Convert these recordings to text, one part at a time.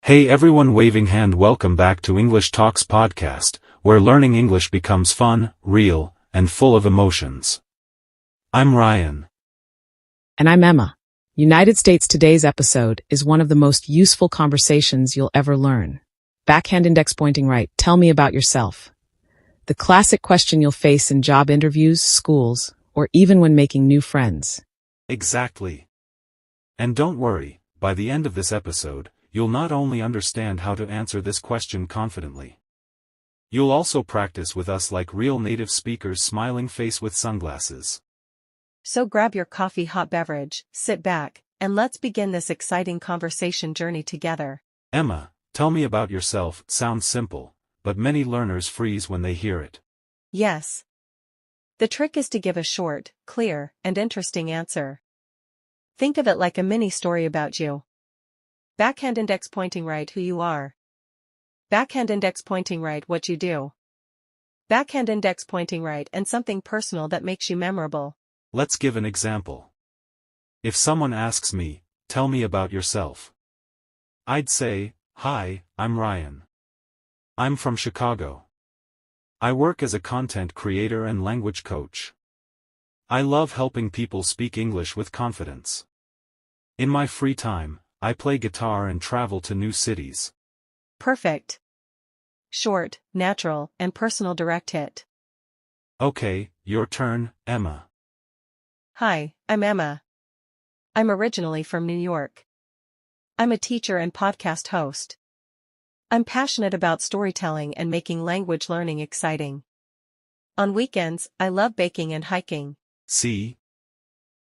Hey everyone, waving hand, welcome back to English Talks podcast, where learning English becomes fun, real, and full of emotions. I'm Ryan. And I'm Emma. United States Today's episode is one of the most useful conversations you'll ever learn. Backhand index pointing right, tell me about yourself. The classic question you'll face in job interviews, schools, or even when making new friends. Exactly. And don't worry, by the end of this episode, you'll not only understand how to answer this question confidently. You'll also practice with us like real native speakers, smiling face with sunglasses. So grab your coffee, hot beverage, sit back, and let's begin this exciting conversation journey together. Emma, tell me about yourself. Sounds simple, but many learners freeze when they hear it. Yes. The trick is to give a short, clear, and interesting answer. Think of it like a mini story about you. Backhand index pointing right, who you are. Backhand index pointing right, what you do. Backhand index pointing right, and something personal that makes you memorable. Let's give an example. If someone asks me, tell me about yourself, I'd say, hi, I'm Ryan. I'm from Chicago. I work as a content creator and language coach. I love helping people speak English with confidence. In my free time, I play guitar and travel to new cities. Perfect. Short, natural, and personal, direct hit. Okay, your turn, Emma. Hi, I'm Emma. I'm originally from New York. I'm a teacher and podcast host. I'm passionate about storytelling and making language learning exciting. On weekends, I love baking and hiking. See?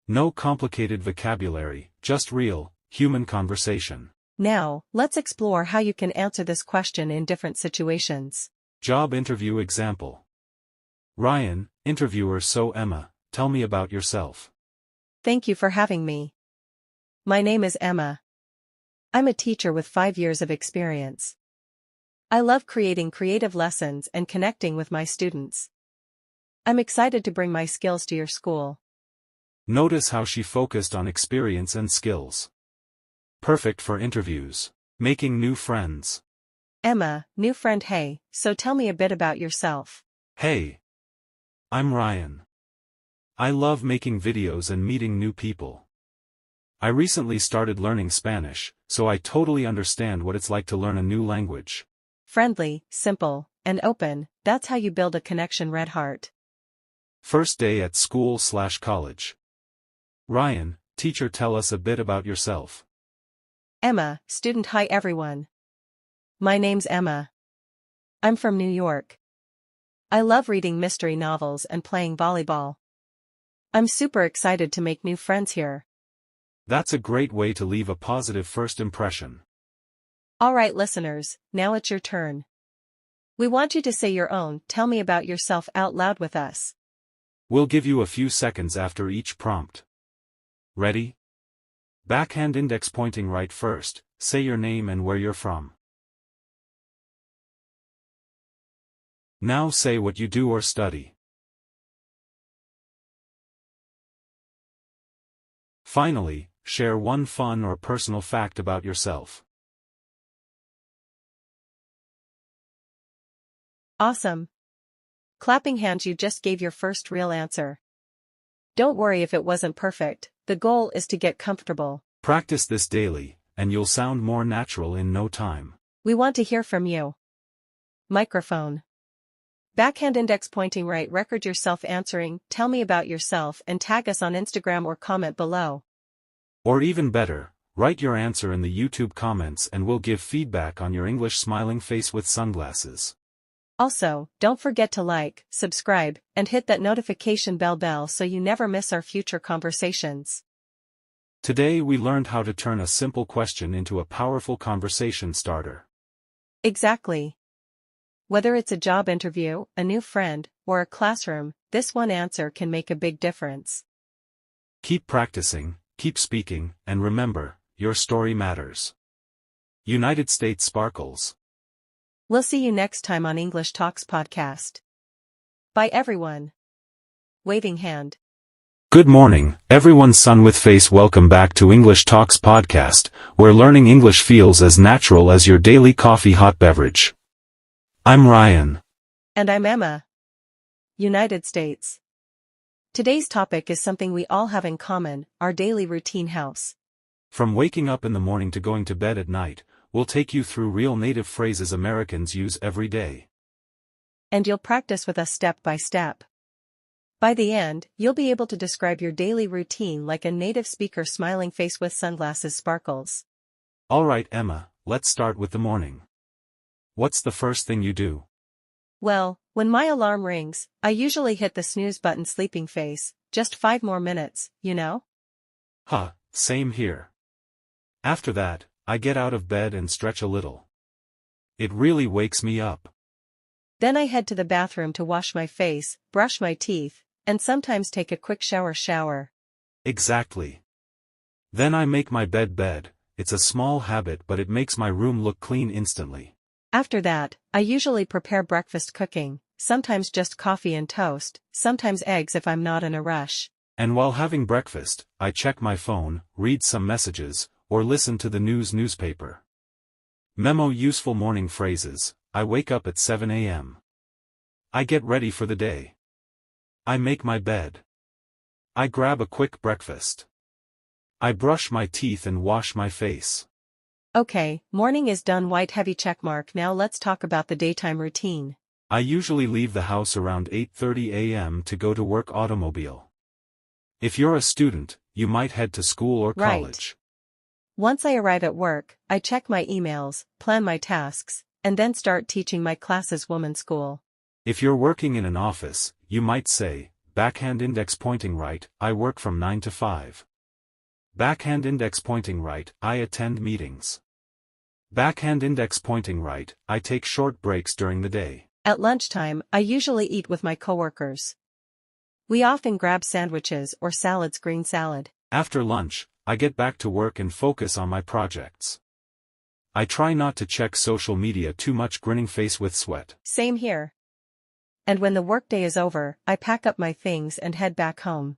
No complicated vocabulary, just real, human conversation. Now, let's explore how you can answer this question in different situations. Job interview example. Ryan, interviewer. So Emma, tell me about yourself. Thank you for having me. My name is Emma. I'm a teacher with 5 years of experience. I love creating creative lessons and connecting with my students. I'm excited to bring my skills to your school. Notice how she focused on experience and skills. Perfect for interviews. Making new friends. Emma, new friend. Hey, so tell me a bit about yourself. Hey. I'm Ryan. I love making videos and meeting new people. I recently started learning Spanish, so I totally understand what it's like to learn a new language. Friendly, simple, and open, that's how you build a connection. Red heart. First day at school/college. Ryan, teacher, tell us a bit about yourself. Emma, student. Hi everyone. My name's Emma. I'm from New York. I love reading mystery novels and playing volleyball. I'm super excited to make new friends here. That's a great way to leave a positive first impression. Alright listeners, now it's your turn. We want you to say your own tell me about yourself out loud with us. We'll give you a few seconds after each prompt. Ready? Backhand index pointing right first, say your name and where you're from. Now say what you do or study. Finally, share one fun or personal fact about yourself. Awesome. Clapping hands, you just gave your first real answer. Don't worry if it wasn't perfect, the goal is to get comfortable. Practice this daily, and you'll sound more natural in no time. We want to hear from you. Microphone. Backhand index pointing right, record yourself answering, tell me about yourself, and tag us on Instagram or comment below. Or even better, write your answer in the YouTube comments and we'll give feedback on your English smiling face with sunglasses. Also, don't forget to like, subscribe, and hit that notification bell so you never miss our future conversations. Today we learned how to turn a simple question into a powerful conversation starter. Exactly. Whether it's a job interview, a new friend, or a classroom, this one answer can make a big difference. Keep practicing, keep speaking, and remember, your story matters. United States sparkles. We'll see you next time on English Talks podcast. Bye everyone. Waving hand. Good morning, everyone's son with face. Welcome back to English Talks podcast, where learning English feels as natural as your daily coffee hot beverage. I'm Ryan. And I'm Emma. United States. Today's topic is something we all have in common, our daily routine house. From waking up in the morning to going to bed at night, we'll take you through real native phrases Americans use every day. And you'll practice with us step by step. By the end, you'll be able to describe your daily routine like a native speaker. Smiling face with sunglasses sparkles. Alright Emma, let's start with the morning. What's the first thing you do? Well, when my alarm rings, I usually hit the snooze button. Sleeping face, just 5 more minutes, you know? Same here. After that, I get out of bed and stretch a little. It really wakes me up. Then I head to the bathroom to wash my face, brush my teeth, and sometimes take a quick shower. Exactly. Then I make my bed. It's a small habit, but it makes my room look clean instantly. After that, I usually prepare breakfast. Cooking, sometimes just coffee and toast, sometimes eggs if I'm not in a rush. And while having breakfast, I check my phone, read some messages, or listen to the newspaper. Memo: useful morning phrases. I wake up at 7 a.m. I get ready for the day. I make my bed. I grab a quick breakfast. I brush my teeth and wash my face. Okay, morning is done. White heavy checkmark. Now let's talk about the daytime routine. I usually leave the house around 8:30 a.m. to go to work. Automobile. If you're a student, you might head to school or college. Right. Once I arrive at work, I check my emails, plan my tasks, and then start teaching my classes. Woman school. If you're working in an office, you might say, backhand index pointing right, I work from 9 to 5. Backhand index pointing right, I attend meetings. Backhand index pointing right, I take short breaks during the day. At lunchtime, I usually eat with my coworkers. We often grab sandwiches or salads. Green salad. After lunch, I get back to work and focus on my projects. I try not to check social media too much. Grinning face with sweat. Same here. And when the workday is over, I pack up my things and head back home.